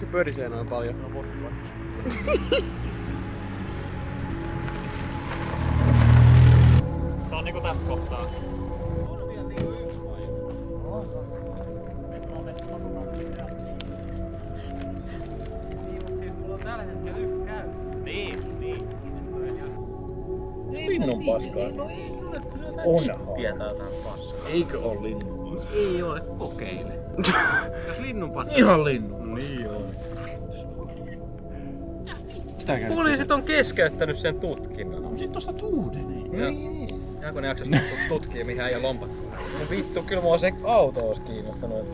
Miksi se pörisee noin paljon? Se on niinku tästä kohtaa. On vielä niinku yksi vai? Niin, mut siis mulla on tällä hetkellä yksi käy. Niin, niin. Linnun paskaa. No ei ole, kun se Onhan. tietää jotain paskaa. Eikö oo linnun? Ei ole, kokeile. Jos linnun paskaa. Ihan linnun. Niin on. Sitä käy. Poliisit on keskeyttänyt sen tutkinnan. No sit tosta tuudenee. Niin. Ja kun ne jaksas tutkia mihin ei ole lompakkoa. No vittu, kyllä mua se auto olisi kiinnostanut.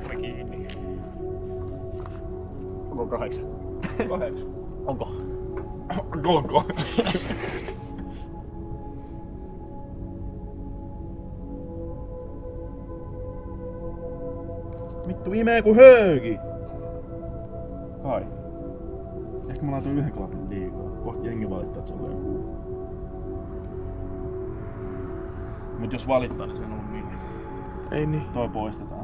Tuli kiinni. Onko 8? 8. Onko? Onko? Vittu imee ku hööki! Kai. Ehkä mä laitoin yhden klapin liikaa. Kohta jengi valittaa, että se on liian kuuma. Mut jos valittaa, niin se on ollut niin. Ei niin. Toi poistetaan.